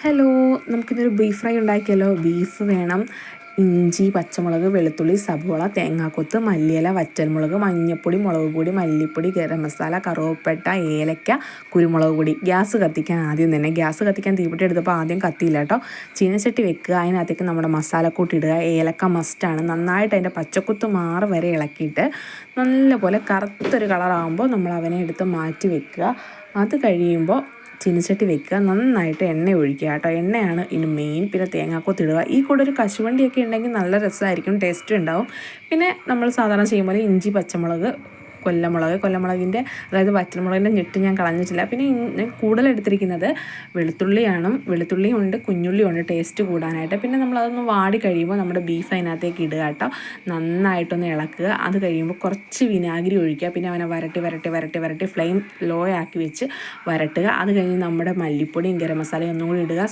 Hello, നമുക്കിന്നൊരു beef fry ഉണ്ടാക്കിയാലോ. Beef വേണം, ഇഞ്ചി, പച്ചമുളക്, വെളുത്തുള്ളി, സബോള, തേങ്ങാക്കൊത്ത്, മല്ലിയില, വറ്റൽമുളക്, മഞ്ഞൾപ്പൊടി, മുളക് പൊടി, മല്ലിപ്പൊടി, ഗരം മസാല, കറുവപ്പട്ട, ഏലക്ക, കുരുമുളക് പൊടി. ഗ്യാസ് കത്തിക്കാൻ ആദ്യം തന്നെ ഗ്യാസ് കത്തിക്കാൻ തീപ്പെട്ടി എടുത്തപ്പോൾ ആദ്യം കത്തിയില്ല കേട്ടോ. ചീനച്ചട്ടി വെക്കുക, അതിനകത്തേക്ക് നമ്മുടെ മസാലക്കൂട്ട് ഇടുക. ഏലക്ക മസ്റ്റാണ്. നന്നായിട്ട് അതിൻ്റെ പച്ചക്കുത്ത് മാറ് വരെ ഇളക്കിയിട്ട് നല്ലപോലെ കറുത്തൊരു കളറാകുമ്പോൾ നമ്മൾ അവനെ എടുത്ത് മാറ്റി വെക്കുക. അത് കഴിയുമ്പോൾ ചീനച്ചട്ടി വെക്കുക, നന്നായിട്ട് എണ്ണ ഒഴിക്കുക കേട്ടോ. എണ്ണയാണ് ഇനി മെയിൻ. പിന്നെ തേങ്ങാക്കൊത്തിടുക. ഈ കൂടെ ഒരു കശുവണ്ടിയൊക്കെ ഉണ്ടെങ്കിൽ നല്ല രസമായിരിക്കും, ടേസ്റ്റും ഉണ്ടാവും. പിന്നെ നമ്മൾ സാധാരണ ചെയ്യുമ്പോൾ ഇഞ്ചി, പച്ചമുളക്, കൊല്ലമുളകിൻ്റെ അതായത് വറ്റൽമുളകിൻ്റെ ഞെട്ട് ഞാൻ കളഞ്ഞിട്ടില്ല. പിന്നെ കൂടുതൽ എടുത്തിരിക്കുന്നത് വെളുത്തുള്ളിയും ഉണ്ട്, കുഞ്ഞുള്ളിയും ഉണ്ട് ടേസ്റ്റ് കൂടാനായിട്ട്. പിന്നെ നമ്മളതൊന്ന് വാടി കഴിയുമ്പോൾ നമ്മുടെ ബീഫ് അതിനകത്തേക്ക് ഇടുക കേട്ടോ. നന്നായിട്ടൊന്ന് ഇളക്കുക. അത് കഴിയുമ്പോൾ കുറച്ച് വിനാഗിരി ഒഴിക്കുക. പിന്നെ അവനെ വരട്ടി ഫ്ലെയിം ലോ ആക്കി വെച്ച് വരട്ടുക. അത് കഴിഞ്ഞ് നമ്മുടെ മല്ലിപ്പൊടിയും ഗരം മസാലയും ഒന്നും കൂടി ഇടുക.